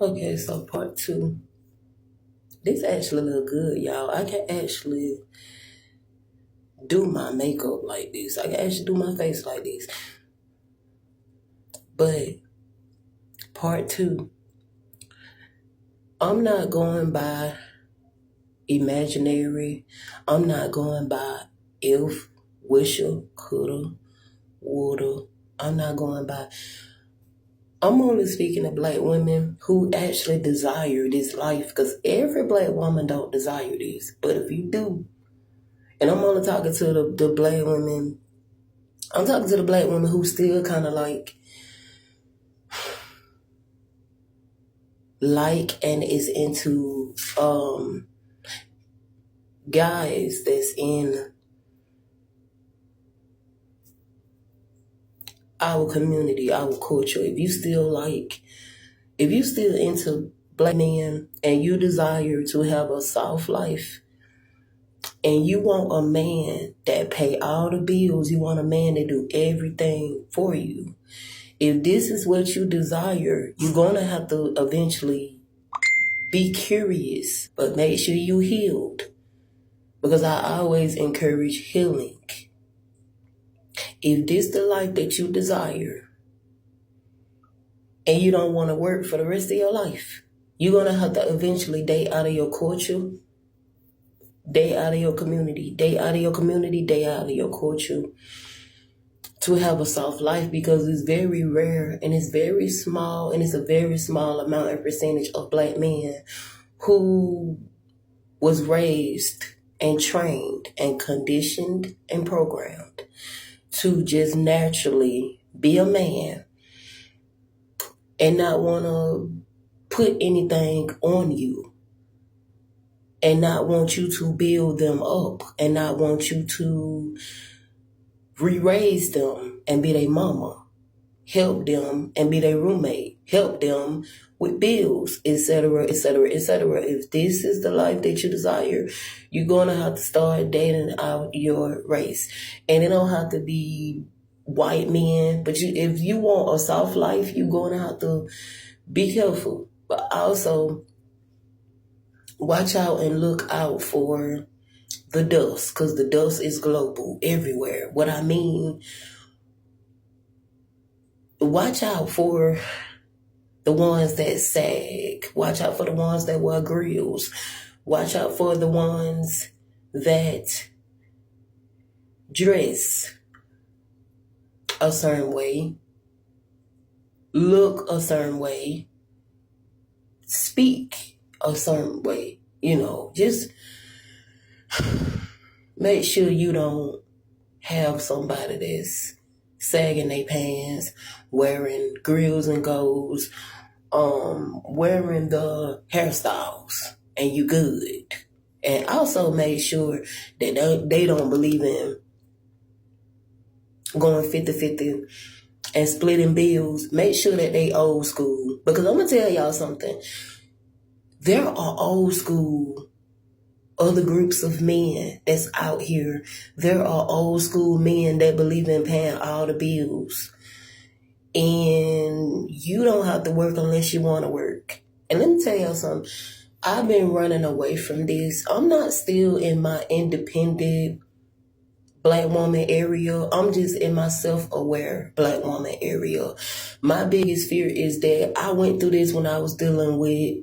Okay, so part two. This actually look good, y'all. I can actually do my makeup like this. I can actually do my face like this. But part two, I'm not going by imaginary. I'm not going by if, wisher, coulda, woulda. I'm not going by. I'm only speaking to black women who actually desire this life, because every black woman don't desire this. But if you do, and I'm only talking to the black women, I'm talking to the black women who still kind of like and is into guys that's in our community, our culture. If you still into black men and you desire to have a soft life and you want a man that pay all the bills, you want a man that do everything for you. If this is what you desire, you're gonna have to eventually be curious, but make sure you healed. Because I always encourage healing. If this the life that you desire and you don't want to work for the rest of your life, you're going to have to eventually date out of your culture, date out of your community, date out of your community, date out of your culture to have a soft life, because it's very rare and it's very small, and it's a very small amount and percentage of black men who was raised and trained and conditioned and programmed to just naturally be a man and not want to put anything on you, and not want you to build them up, and not want you to re-raise them and be their mama, help them and be their roommate, help them with bills, etc., etc., etc. If this is the life that you desire, you're going to have to start dating out your race. And it don't have to be white men, but if you want a soft life, you're going to have to be careful. But also, watch out and look out for the dust, because the dust is global everywhere. What I mean, watch out for the ones that sag. Watch out for the ones that wear grills. Watch out for the ones that dress a certain way, look a certain way, speak a certain way. Just make sure you don't have somebody that's sagging their pants, wearing grills and goals, wearing the hairstyles, and you good. And also make sure that they don't believe in going 50-50 and splitting bills. Make sure that they old school. Because I'm going to tell y'all something. There are old school other groups of men that's out here. There are old school men that believe in paying all the bills. And you don't have to work unless you want to work. And let me tell y'all something. I've been running away from this. I'm not still in my independent black woman area. I'm just in my self-aware black woman area. My biggest fear is that I went through this when I was dealing with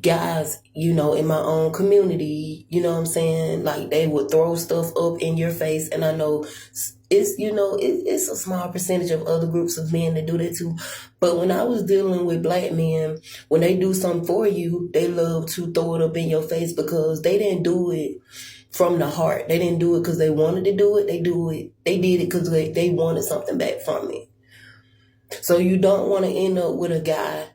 guys, in my own community, you know what I'm saying? Like, they would throw stuff up in your face. And I know it's a small percentage of other groups of men that do that too. But when I was dealing with black men, when they do something for you, they love to throw it up in your face, because they didn't do it from the heart. They didn't do it because they wanted to do it. They did it because they wanted something back from it. So you don't want to end up with a guy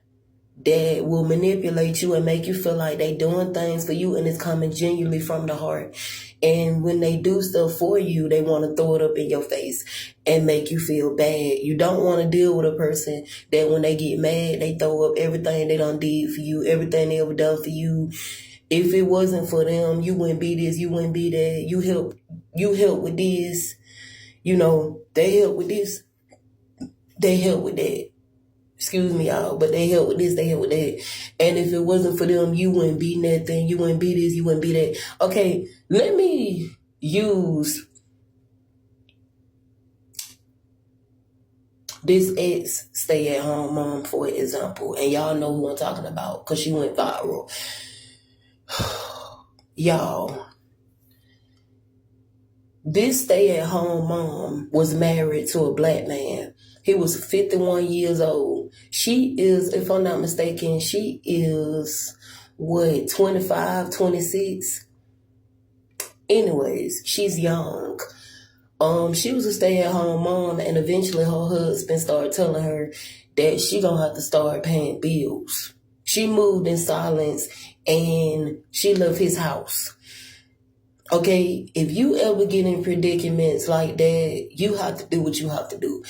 that will manipulate you and make you feel like they doing things for you, and it's coming genuinely from the heart. And when they do stuff for you, they want to throw it up in your face and make you feel bad. You don't want to deal with a person that when they get mad, they throw up everything they done did for you, everything they ever done for you. If it wasn't for them, you wouldn't be this, you wouldn't be that. You help with this. They help with this, they help with that. Excuse me, y'all, but they help with this, they help with that. And if it wasn't for them, you wouldn't be nothing, you wouldn't be this, you wouldn't be that. Okay, let me use this ex stay-at-home mom for example, and y'all know who I'm talking about because she went viral. Y'all, this stay-at-home mom was married to a black man. He was 51 years old. She is, if I'm not mistaken, she is, 25, 26? Anyways, she's young. She was a stay-at-home mom, and eventually her husband started telling her that she gonna have to start paying bills. She moved in silence, and she left his house. Okay, if you ever get in predicaments like that, you have to do what you have to do.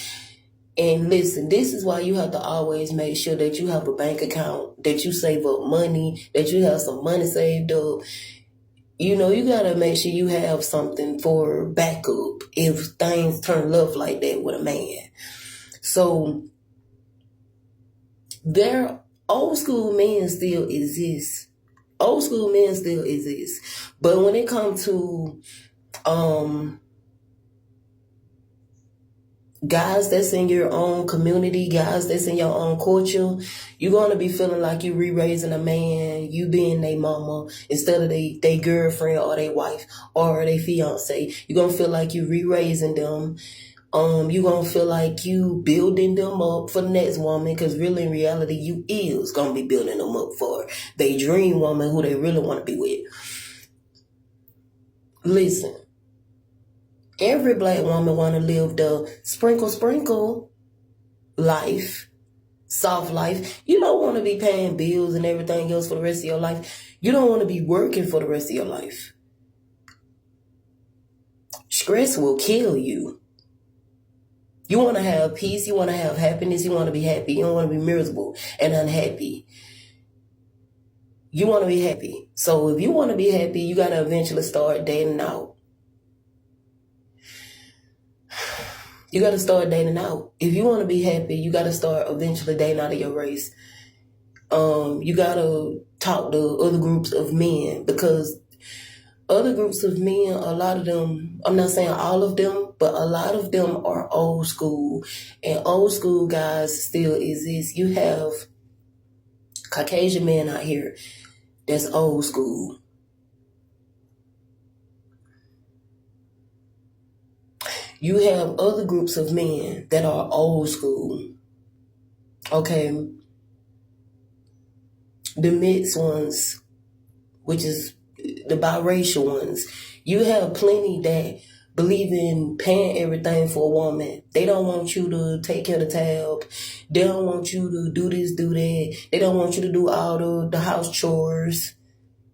And listen, this is why you have to always make sure that you have a bank account, that you save up money, that you have some money saved up. You know, you gotta make sure you have something for backup if things turn left like that with a man. So, their old school men still exist. Old school men still exist. But when it comes to guys that's in your own community, guys that's in your own culture, you're going to be feeling like you re-raising a man, you being their mama instead of they girlfriend or their wife or their fiance. You're going to feel like you re-raising them. You're going to feel like you building them up for the next woman, because really in reality you is going to be building them up for their dream woman who they really want to be with. Listen, every black woman want to live the sprinkle life, soft life. You don't want to be paying bills and everything else for the rest of your life. You don't want to be working for the rest of your life. Stress will kill you. You want to have peace. You want to have happiness. You want to be happy. You don't want to be miserable and unhappy. You want to be happy. So if you want to be happy, you got to eventually start dating out. You got to start dating out. If you want to be happy, you got to start eventually dating out of your race. You got to talk to other groups of men, because other groups of men, a lot of them, I'm not saying all of them, but a lot of them are old school, and old school guys still exist. You have Caucasian men out here that's old school. You have other groups of men that are old school. Okay. The mixed ones, which is the biracial ones. You have plenty that believe in paying everything for a woman. They don't want you to take care of the tab. They don't want you to do this, do that. They don't want you to do all the house chores.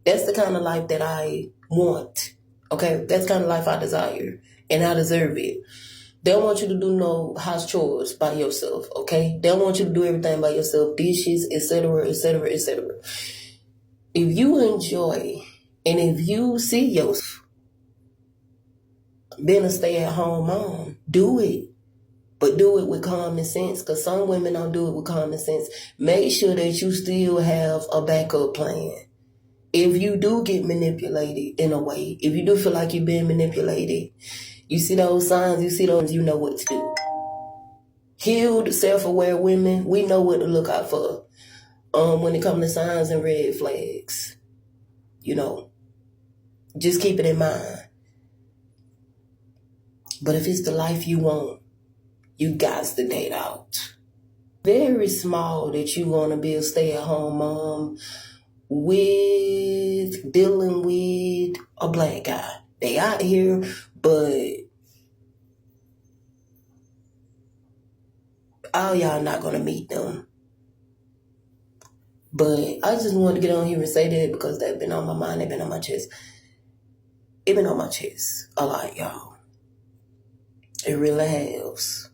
That's the kind of life that I want. Okay? That's the kind of life I desire. And I deserve it. They don't want you to do no house chores by yourself. Okay? They don't want you to do everything by yourself. Dishes, etc., etc., etc. If you enjoy and if you see yourself being a stay-at-home mom, do it. But do it with common sense, because some women don't do it with common sense. Make sure that you still have a backup plan. If you do get manipulated in a way, if you do feel like you're being manipulated, you see those signs, you know what to do. Healed, self-aware women, we know what to look out for when it comes to signs and red flags. You know, just keep it in mind. But if it's the life you want, you got to date out. Very small that you want to be a stay-at-home mom with dealing with a black guy. They out here, but all y'all not going to meet them. But I just wanted to get on here and say that because they've been on my mind, they've been on my chest. It been on my chest a lot, y'all. It really has.